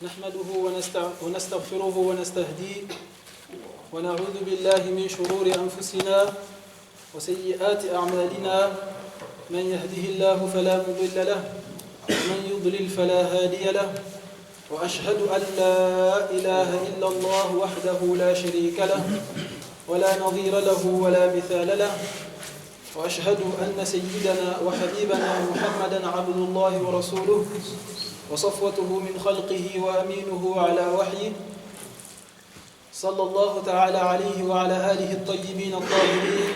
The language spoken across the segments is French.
نحمده ونستغفره ونستهديه ونعوذ بالله من شرور أنفسنا وسيئات أعمالنا من يهده الله فلا مضل له ومن يضلل فلا هادي له وأشهد أن لا إله إلا الله وحده لا شريك له ولا نظير له ولا مثال له وأشهد أن سيدنا وحبيبنا محمدا عبد الله ورسوله وصفوته من خلقه وأمينه على وحيه صلى الله تعالى عليه وعلى آله الطيبين الطاهرين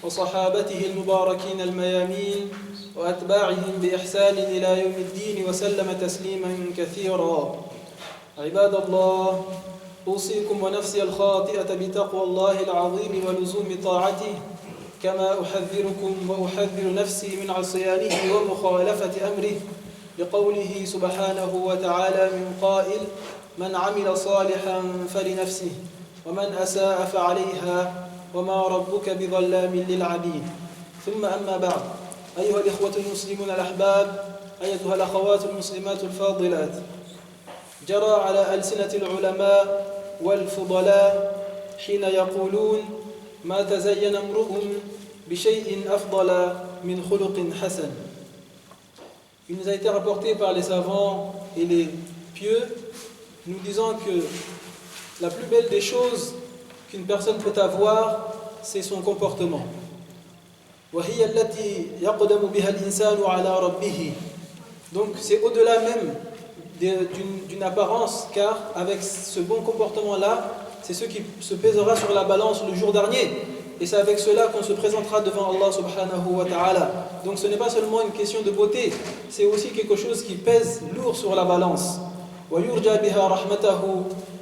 وصحابته المباركين الميامين وأتباعهم بإحسان إلى يوم الدين وسلم تسليما كثيرا. عباد الله، أوصيكم ونفسي الخاطئة بتقوى الله العظيم ولزوم طاعته، كما أحذركم وأحذر نفسي من عصيانه ومخالفة أمره، لقوله سبحانه وتعالى من قائل: من عمل صالحا فلنفسه ومن أساء فعليها وما ربك بظلام للعبيد. ثم أما بعد، أيها الإخوة المسلمون الأحباب، أيتها الأخوات المسلمات الفاضلات، جرى على ألسنة العلماء والفضلاء حين يقولون: ما تزين امرؤ بشيء أفضل من خلق حسن. Il nous a été rapporté par les savants et les pieux, nous disant que la plus belle des choses qu'une personne peut avoir, c'est son comportement. وهي التي يقدم بها الإنسان على ربه. Donc c'est au-delà même d'une apparence, car avec ce bon comportement-là, c'est ce qui se pèsera sur la balance le jour dernier. Et c'est avec cela qu'on se présentera devant Allah subhanahu wa ta'ala. Donc ce n'est pas seulement une question de beauté, c'est aussi quelque chose qui pèse lourd sur la balance.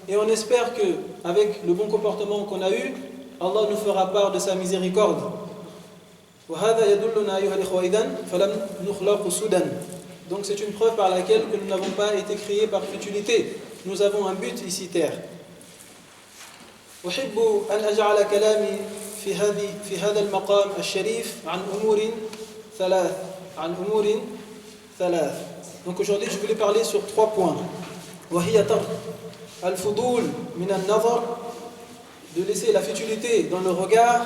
Et on espère qu'avec le bon comportement qu'on a eu, Allah nous fera part de sa miséricorde. Donc c'est une preuve par laquelle que nous n'avons pas été créés par futilité. Nous avons un but ici terre. أحب أن أجعل كلامي في هذا المقام الشريف عن أمور ثلاث. Donc aujourd'hui je voulais parler sur 3 points. وهي ترك الفضول من النظر, de laisser la futilité dans le regard,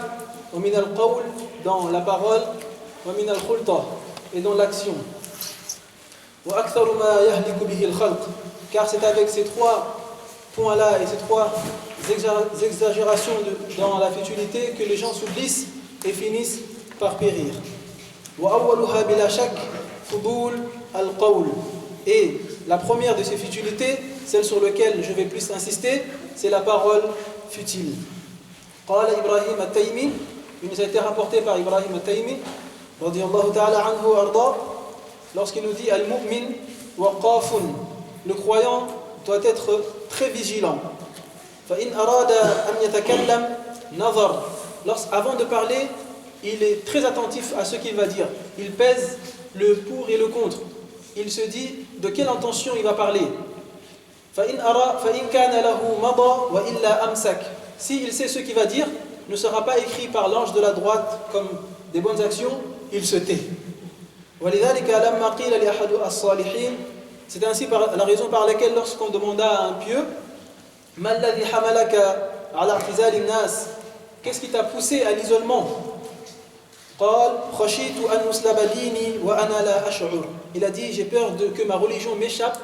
ومن القول, dans la parole, ومن الخلطة, et dans l'action. وأكثر ما يهلك به الخلق, car c'est avec ces 3 points-là et ces 3 exagérations dans la futilité que les gens s'oublient et finissent par périr. Et la première de ces futilités, celle sur laquelle je vais plus insister, c'est la parole futile. Il nous a été rapporté par Ibrahim al-Taymi radiyallahu ta'ala anhu arda, lorsqu'il nous dit: al-mu'min waqafun, le croyant doit être très vigilant. Avant de parler, il est très attentif à ce qu'il va dire. Il pèse le pour et le contre. Il se dit de quelle intention il va parler. Si il sait ce qu'il va dire, ne sera pas écrit par l'ange de la droite comme des bonnes actions, il se tait. C'est ainsi la raison par laquelle, lorsqu'on demanda à un pieux: qu'est-ce qui t'a poussé à l'isolement? Il a dit: j'ai peur que ma religion m'échappe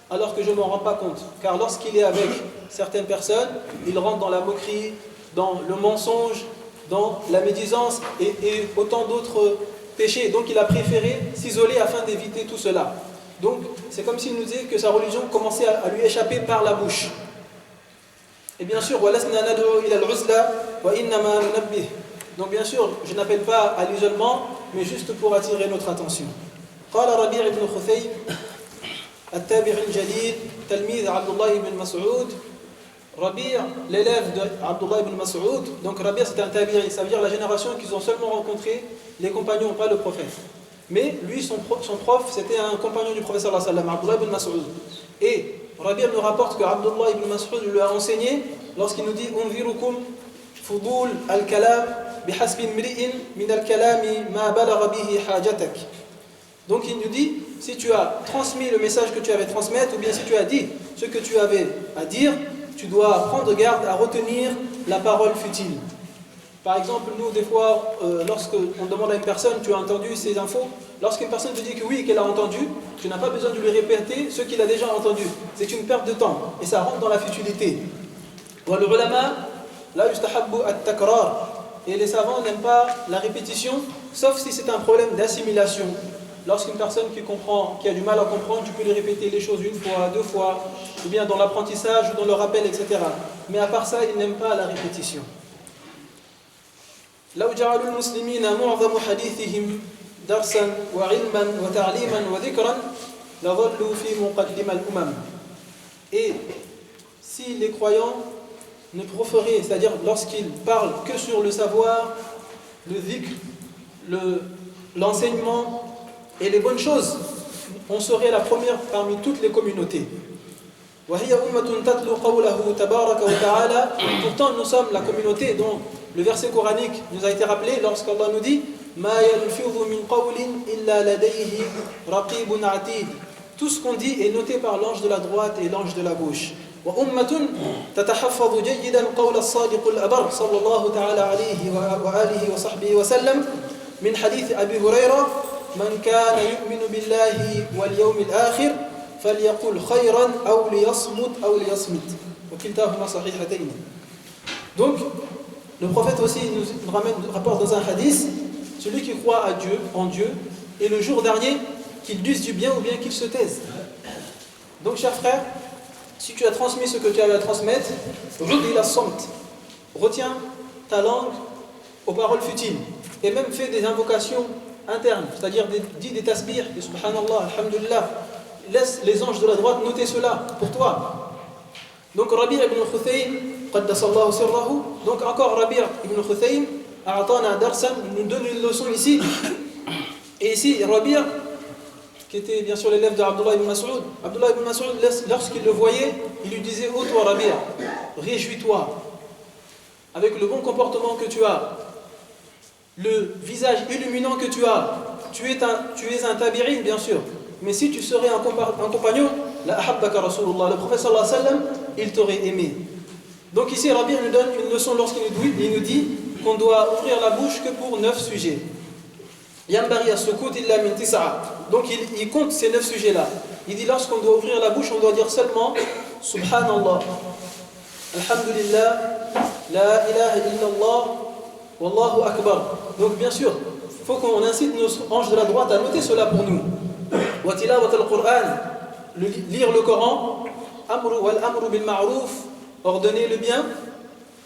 alors que je ne m'en rends pas compte. Car lorsqu'il est avec certaines personnes, il rentre dans la moquerie, dans le mensonge, dans la médisance et autant d'autres péchés. Donc il a préféré s'isoler afin d'éviter tout cela. Donc c'est comme s'il nous disait que sa religion commençait à lui échapper par la bouche. Et bien sûr, donc bien sûr, je n'appelle pas à l'isolement, mais juste pour attirer notre attention. قال ربيع بن خثيم التابعي الجليل تلميذ عبد الله بن مسعود. Rabi', l'élève d'Abdullah ibn Mas'ud, donc Rabi' c'était un tabi'i, ça veut dire la génération qu'ils ont seulement rencontré les compagnons, pas le prophète. Mais lui, son prof, c'était un compagnon du prophète sallallahu alayhi wa sallam, Abdullah ibn Mas'ud. Et Rabi' nous rapporte que Abdullah ibn Mas'ud lui a enseigné lorsqu'il nous dit: Unzirukum fudul al-kalam bihasbi imri'in min al-kalami ma balagha bihi hajatak. Donc il nous dit: si tu as transmis le message que tu avais transmettre, ou bien si tu as dit ce que tu avais à dire, tu dois prendre garde à retenir la parole futile. Par exemple, nous, des fois, lorsqu'on demande à une personne, tu as entendu ces infos? Lorsqu'une personne te dit que oui, qu'elle a entendu, tu n'as pas besoin de lui répéter ce qu'il a déjà entendu. C'est une perte de temps, et ça rentre dans la futilité. Et les savants n'aiment pas la répétition, sauf si c'est un problème d'assimilation. Lorsqu'une personne qui a du mal à comprendre, tu peux lui répéter les choses une fois, deux fois, ou bien dans l'apprentissage, ou dans le rappel, etc. Mais à part ça, ils n'aiment pas la répétition. لو جعلوا المسلمين معظم حديثهم درسا وعلما وتعليما وذكرا لظلوا في مقدم الأمم. Et si les croyants ne proféraient, c'est-à-dire lorsqu'ils parlent que sur le savoir, le dhikr, l'enseignement et les bonnes choses, on serait la première parmi toutes les communautés. Pourtant nous sommes la communauté dont le verset coranique nous a été rappelé lorsqu'Allah nous dit tout ce qu'on dit est noté par l'ange de la droite et l'ange de la gauche. تتحفظ جيدا قول الصادق الأبر صلى الله تعالى عليه وآله وصحبه وسلم من حديث أبي هريرة من كان يؤمن بالله واليوم الآخر فليقل خيرا أو ليصمت وكلتاهما صحيحتين. Donc le prophète aussi nous rapporte dans un hadith, celui qui croit en Dieu et le jour dernier, qu'il dise du bien ou bien qu'il se taise. Donc chers frères, si tu as transmis ce que tu avais à transmettre, retiens ta langue aux paroles futiles et même fais des invocations internes, c'est-à-dire dis des tasbih, des subhanallah, alhamdulillah. Laisse les anges de la droite noter cela pour toi. Donc Rabi' ibn Khuthaym, qaddasallahu sirrahu, donc encore Rabi' ibn Khuthaym, a'atana darsan, nous donne une leçon ici. Et ici Rabi', qui était bien sûr l'élève d'Abdullah ibn Mas'ud, Abdullah ibn Mas'ud, lorsqu'il le voyait, il lui disait: oh toi Rabi', réjouis-toi avec le bon comportement que tu as, le visage illuminant que tu as. Tu es un tabi'in bien sûr, mais si tu serais un compagnon, la ahabbaka Rasulullah, le prophète sallallahu alayhi wa sallam, il t'aurait aimé. Donc ici Rabi' nous donne une leçon lorsqu'il nous dit qu'on doit ouvrir la bouche que pour 9 sujets. Yambari as-sukut illa min tis'a. Donc il compte ces 9 sujets-là. Il dit lorsqu'on doit ouvrir la bouche, on doit dire seulement Subhanallah, Alhamdulillah, La ilaha illallah, Wallahu Akbar. Donc bien sûr, il faut qu'on incite nos anges de la droite à noter cela pour nous. Wa tilawat al-Qur'an, lire le Coran, Amru bil ma'ruf, ordonner le bien,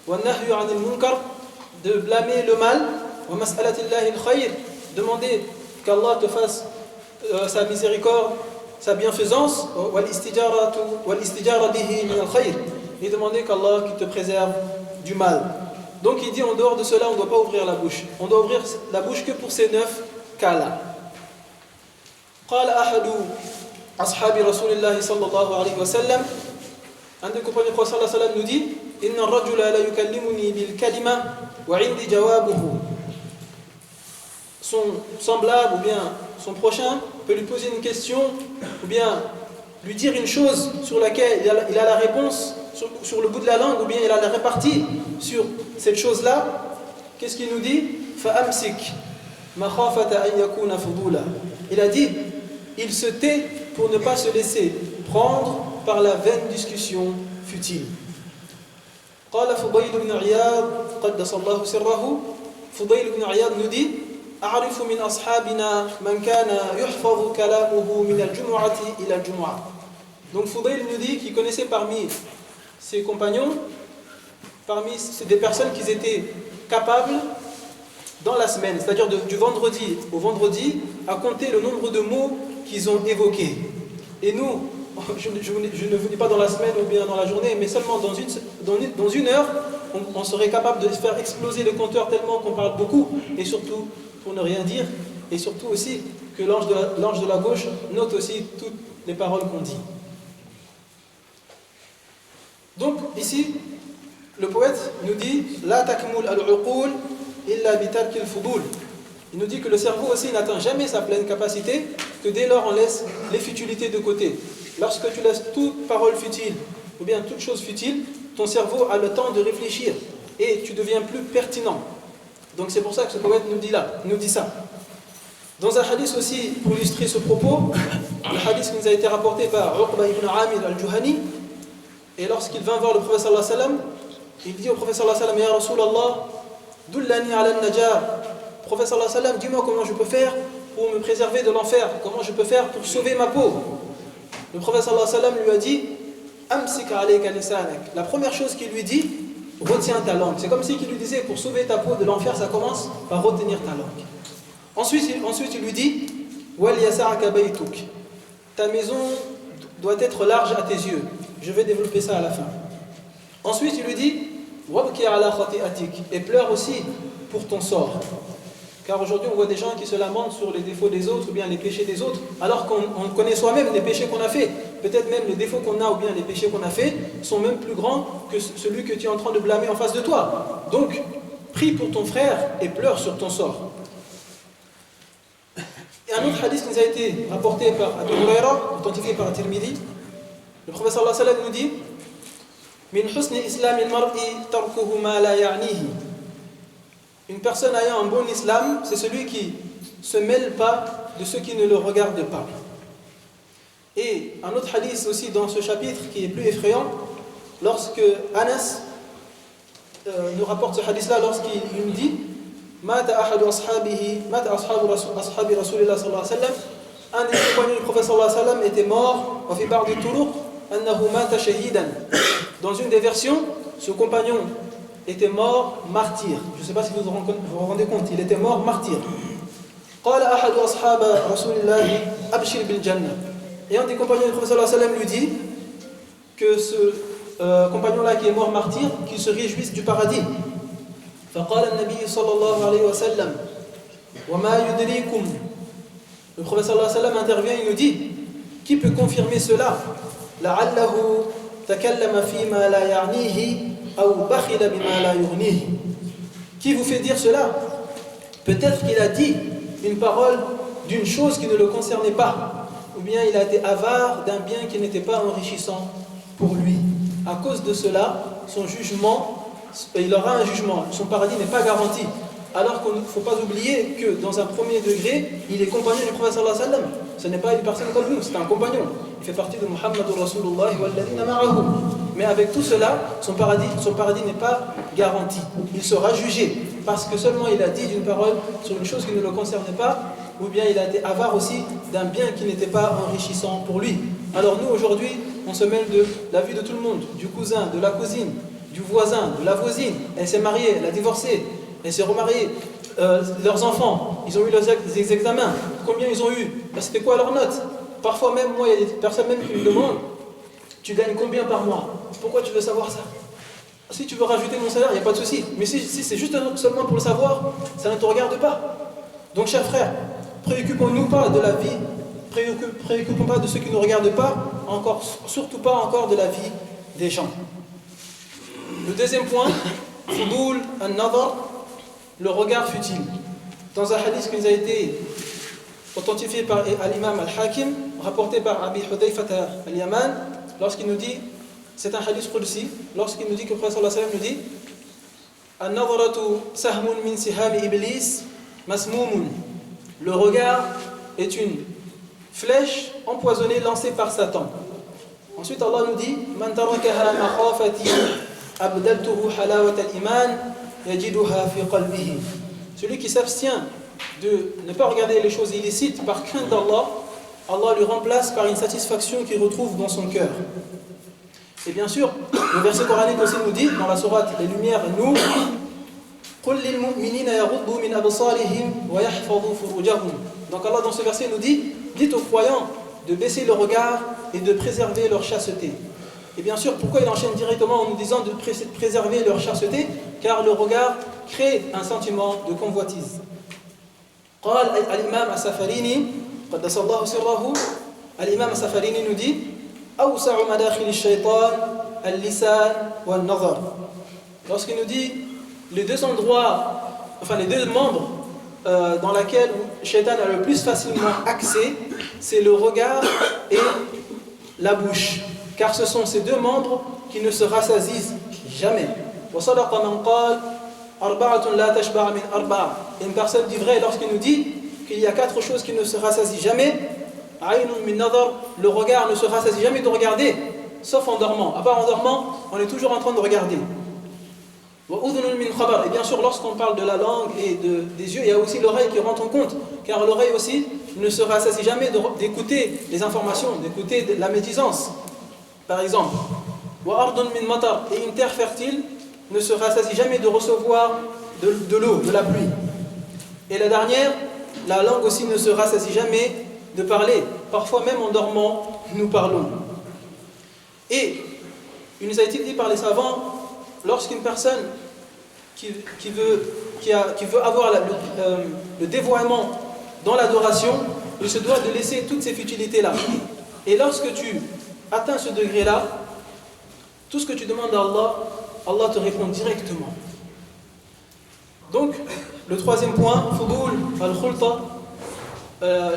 Wa nahyu 'anil munkar, de blâmer le mal, Wa mas'alatillahi al-khayr, demander qu'Allah te fasse sa miséricorde, sa bienfaisance, et demander qu'Allah qui te préserve du mal. Donc il dit en dehors de cela on ne doit pas ouvrir la bouche. On doit ouvrir la bouche que pour ces 9 cas-là. قال أحد أصحاب رسول الله صلى الله عليه وسلم, un des compagnons du prophète صلى الله عليه وسلم nous dit إن الرجل لا يكلمني بالكلمة وعندي جوابه. Son semblable ou bien son prochain peut lui poser une question ou bien lui dire une chose sur laquelle il a la réponse sur le bout de la langue ou bien il a la répartie sur cette chose-là. Qu'est-ce qu'il nous dit? فَأَمْسِكْ مَخَافَةَ أَنْ يَكُونَ فُضُولًا. Il a dit, il se tait pour ne pas se laisser prendre par la vaine discussion futile. قال فضيل بن عياض قدس الله سره. Fudayl ibn Iyad nous dit أعرف من أصحابنا من كان يحفظ كلامه من الجمعة إلى الجمعة. Donc Fudayl nous dit qu'il connaissait parmi ses compagnons, parmi des personnes qui étaient capables dans la semaine, c'est-à-dire du vendredi au vendredi, à compter le nombre de mots qu'ils ont évoqués. Et nous, je ne vous dis pas dans la semaine ou bien dans la journée, mais seulement dans une heure, on serait capable de faire exploser le compteur tellement qu'on parle beaucoup, et surtout pour ne rien dire, et surtout aussi que l'ange de la gauche note aussi toutes les paroles qu'on dit. Donc ici, le poète nous dit La takmul al-uqul illa bitark al-fudul. Il nous dit que le cerveau aussi n'atteint jamais sa pleine capacité que dès lors on laisse les futilités de côté. Lorsque tu laisses toute parole futile ou bien toute chose futile, ton cerveau a le temps de réfléchir et tu deviens plus pertinent. Donc c'est pour ça que ce poète nous dit ça. Dans un hadith aussi, pour illustrer ce propos, le hadith nous a été rapporté par Uqba ibn Amir al-Juhani, et lorsqu'il vint voir le prophète sallallahu alayhi wa sallam, il dit au prophète sallallahu alayhi wa sallam: Ya Rasulallah, dullani ala al-najah. Prophète sallallahu alayhi wa sallam, dis-moi comment je peux faire pour me préserver de l'enfer, comment je peux faire pour sauver ma peau. Le prophète sallallahu alayhi wa sallam lui a dit: Amsik alayka lisanak. La première chose qu'il lui dit: retiens ta langue. C'est comme si il lui disait: pour sauver ta peau de l'enfer, ça commence par retenir ta langue. Ensuite il lui dit: Wal yasa'aka baytuk. Ta maison doit être large à tes yeux. Je vais développer ça à la fin. Ensuite il lui dit: Wabki ala khati'atik. Et pleure aussi pour ton sort. Car aujourd'hui on voit des gens qui se lamentent sur les défauts des autres ou bien les péchés des autres, alors qu'on connaît soi-même les péchés qu'on a fait. Peut-être même les défauts qu'on a ou bien les péchés qu'on a fait sont même plus grands que celui que tu es en train de blâmer en face de toi. Donc prie pour ton frère et pleure sur ton sort. Et un autre hadith nous a été rapporté par Abu Huraira, authentifié par Tirmidhi. Le prophète sallallahu alayhi wa sallam nous dit: Min husni islamil mar'i tarkuhu ma la ya'nihi. Une personne ayant un bon islam, c'est celui qui ne se mêle pas de ceux qui ne le regardent pas. Et un autre hadith aussi dans ce chapitre qui est plus effrayant, lorsque Anas nous rapporte ce hadith-là, lorsqu'il nous dit: Mata ahadu ashabi rasulillah sallallahu alayhi wa sallam. Un des compagnons du prophète sallallahu alayhi wa sallam était mort, wa fi ba'd al-turuq annahu mata shahidan. Dans une des versions, ce compagnon était mort martyr. Je ne sais pas si vous vous rendez compte, il était mort martyr. قال أحد أصحاب رسول الله أبشر بالجنة. Et un des compagnons du prophète sallallahu alayhi wa sallam lui dit que ce compagnon-là qui est mort martyr, qu'il se réjouisse du paradis. فقال النبي صلى الله عليه وسلم وما يدريكم. Le prophète sallallahu alayhi wa sallam intervient, il nous dit: qui peut confirmer cela? لعله تكلم فيما لا يعنيه أو بخل بما لا يغنيه. Qui vous fait dire cela? Peut-être qu'il a dit une parole d'une chose qui ne le concernait pas, ou bien il a été avare d'un bien qui n'était pas enrichissant pour lui. À cause de cela, son jugement, il aura un jugement, son paradis n'est pas garanti. Alors qu'il ne faut pas oublier que dans un premier degré, il est compagnon du prophète sallallahu alayhi wa sallam. Ce n'est pas une personne comme nous, c'est un compagnon. Il fait partie de Muhammadur Rasulullah walladhina ma'ahu. Mais avec tout cela, son paradis n'est pas garanti. Il sera jugé parce que seulement il a dit d'une parole sur une chose qui ne le concernait pas, ou bien il a été avare aussi d'un bien qui n'était pas enrichissant pour lui. Alors nous aujourd'hui, on se mêle de la vie de tout le monde, du cousin, de la cousine, du voisin, de la voisine. Elle s'est mariée, elle a divorcé, elle s'est remariée. Leurs enfants, ils ont eu leurs examens. Combien ils ont eu? C'était quoi leur note? Parfois même, moi, il y a des personnes même qui me demandent: tu gagnes combien par mois? Pourquoi tu veux savoir ça? Si tu veux rajouter mon salaire, il n'y a pas de souci. Mais si c'est juste seulement pour le savoir, ça ne te regarde pas. Donc, chers frères, préoccupons-nous pas de la vie, préoccupons pas de ceux qui ne nous regardent pas, surtout pas encore de la vie des gens. Le deuxième point, Fudul an-Nadar, le regard futile. Dans un hadith qui nous a été authentifié par l'imam al-Hakim, rapporté par Abi Hudayfa al-Yaman, lorsqu'il nous dit, c'est un hadith qudsi, lorsqu'il nous dit que le prophète sallallahu alayhi wa sallam nous dit: An-nadaratu sahmun min sihami iblis masmumun. Le regard est une flèche empoisonnée lancée par Satan. Ensuite Allah nous dit: Man tarakaha makhafati abdaltuhu halawat al-iman yajiduha fi qalbihi. Celui qui s'abstient de ne pas regarder les choses illicites par crainte d'Allah, Allah lui remplace par une satisfaction qu'il retrouve dans son cœur. Et bien sûr, le verset coranique aussi nous dit, dans la sourate Les Lumières et Nour: Donc Allah dans ce verset nous dit: dites aux croyants de baisser le regard et de préserver leur chasteté. Et bien sûr, pourquoi il enchaîne directement en nous disant de préserver leur chasteté? Car le regard crée un sentiment de convoitise. قال الإمام السفريني قدس الله سره. الإمام السفريني nous dit: أوسع مداخل الشيطان اللسان والنظر. Lorsqu'il nous dit les deux endroits, enfin les deux membres dans lesquels le shaitan a le plus facilement accès, c'est le regard et la bouche. Car ce sont ces deux membres qui ne se rassasient jamais. وَصَدَقَ مَنْ قَالَ أَرْبَعَةٌ لَا تَشْبَعَ مِنْ أَرْبَعَ. Une personne dit vrai lorsqu'il nous dit qu'il y a 4 choses qui ne se rassasient jamais. عَيْنٌ مِنْ نَظَرٍ. Le regard ne se rassasie jamais de regarder, sauf en dormant. À part en dormant, on est toujours en train de regarder. وَأُذُنٌ مِنْ خَبَرٍ. Et bien sûr, lorsqu'on parle de la langue et des yeux, il y a aussi l'oreille qui rentre en compte. Car l'oreille aussi ne se rassasie jamais d'écouter les informations, d'écouter la médisance. Par exemple, وَأَرْضٌ مِنْ مَطَرٍ. Et une terre fertile ne se rassasie jamais de recevoir de l'eau, de la pluie. Et la dernière, la langue aussi ne se rassasie jamais de parler. Parfois même en dormant, nous parlons. Et il nous a été dit par les savants, lorsqu'une personne qui veut avoir le dévoiement dans l'adoration, il se doit de laisser toutes ces futilités-là. Et lorsque tu atteins ce degré-là, tout ce que tu demandes à Allah, Allah te répond directement. Donc, le troisième point, fudul al-khulta,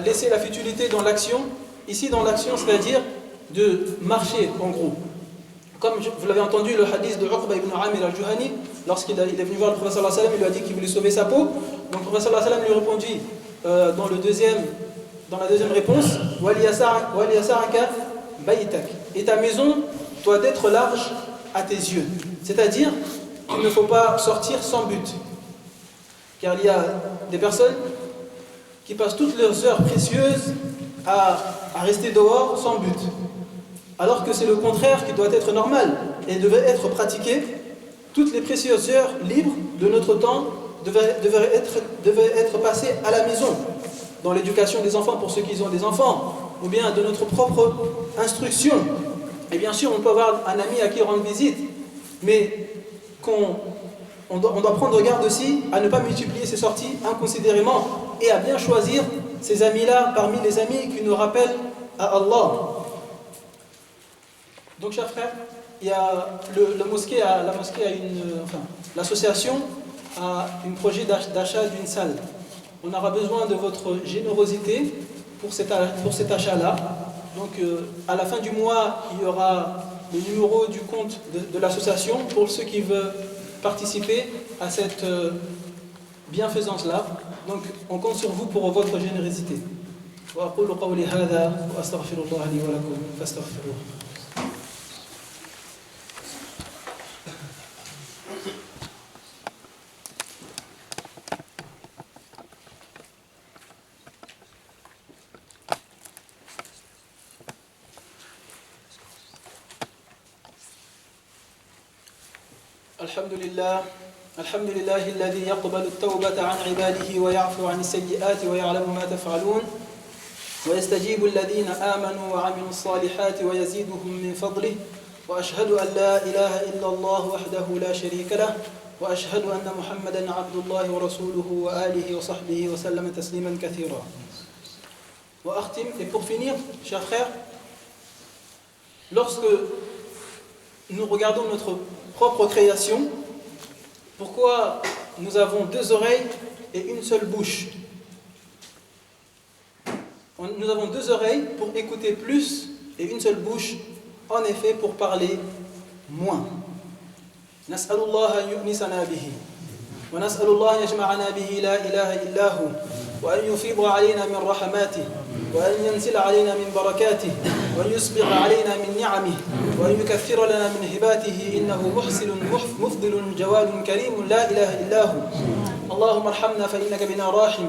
laisser la futilité dans l'action. Ici, dans l'action, c'est-à-dire de marcher, en gros. Comme vous l'avez entendu, le hadith de Uqba ibn Amir al-Juhani, lorsqu'il est venu voir le prophète sallallahu alayhi wa sallam, il lui a dit qu'il voulait sauver sa peau. Donc le prophète sallallahu alayhi wa sallam lui répondit dans la deuxième réponse, وَلِيَسَعَكَ بَيْتَكَ. Et ta maison doit être large à tes yeux. C'est-à-dire qu'il ne faut pas sortir sans but. Car il y a des personnes qui passent toutes leurs heures précieuses à rester dehors sans but. Alors que c'est le contraire qui doit être normal et devait être pratiqué. Toutes les précieuses heures libres de notre temps devaient être passées à la maison, dans l'éducation des enfants pour ceux qui ont des enfants, ou bien de notre propre instruction. Et bien sûr, on peut avoir un ami à qui rendre visite, mais on doit prendre garde aussi à ne pas multiplier ses sorties inconsidérément et à bien choisir ces amis-là parmi les amis qui nous rappellent à Allah. Donc, chers frères, il y a l'association a un projet d'achat d'une salle. On aura besoin de votre générosité pour cet achat-là. Donc, à la fin du mois, il y aura le numéro du compte de l'association pour ceux qui veulent participer à cette bienfaisance-là. Donc, on compte sur vous pour votre générosité. وأقول قولي هذا وأستغفر الله لي ولكم فاستغفروه. الحمد لله الذي يقبل التوبة عن عباده ويعفو عن السيئات ويعلم ما تفعلون ويستجيب الذين آمنوا وعملوا الصالحات ويزيدهم من فضله وأشهد أن لا إله إلا الله وحده لا شريك له وأشهد أن محمدا عبد الله ورسوله وآله وصحبه وسلم تسليما كثيرا. وأختم, et pour finir, chers frères, lorsque nous regardons notre propre création, pourquoi nous avons 2 oreilles et une seule bouche? Nous avons 2 oreilles pour écouter plus et une seule bouche, en effet, pour parler moins. Nas'alullah an yu'nisana bihi wa nas'alullah an yajma'ana bihi la ilaha illa hu wa an yufida alayna min rahmatih wa an yanzila alayna min barakatih wa an yusbigha alayna min ni'amih wa an yukaffira lana min hibatihi innahu muhsinun mufdilun jawadun karimun la ilaha illa hu. اللهم ارحمنا فإنك بنا راحم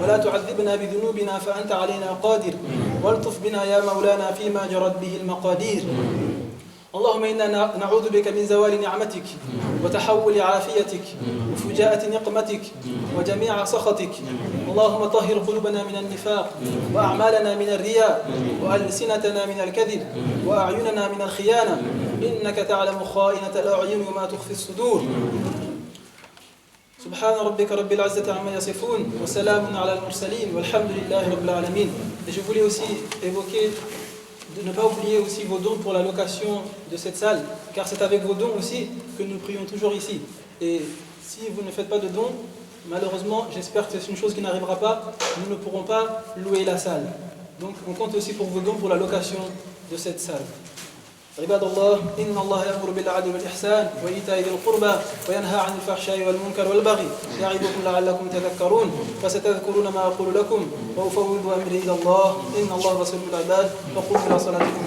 ولا تعذبنا بذنوبنا فأنت علينا قادر والطف بنا يا مولانا فيما جرت به المقادير. اللهم إنا نعوذ بك من زوال نعمتك وتحول عافيتك وفجاءة نقمتك وجميع سخطك. اللهم طهر قلوبنا من النفاق وأعمالنا من الرياء وألسنتنا من الكذب وأعيننا من الخيانة إنك تعلم خائنة الأعين وما تخفي الصدور. سبحان ربك رب العزة عما يصفون وسلام على المرسلين والحمد لله رب العالمين. Et je voulais aussi évoquer de ne pas oublier aussi vos dons pour la location de cette salle, car c'est avec vos dons aussi que nous prions toujours ici. Et si vous ne faites pas de dons, malheureusement, j'espère que c'est une chose qui n'arrivera pas, nous ne pourrons pas louer la salle. Donc on compte aussi pour vos dons pour la location de cette salle. عباد الله إن الله يأمر بالعدل والإحسان وإيتاء ذي القربى وينهى عن الفحشاء والمنكر والبغي يعظكم لعلكم تذكرون فستذكرون ما أقول لكم وأفوض أمري إلى الله إن الله بصير بالعباد وقوموا إلى صلاتكم.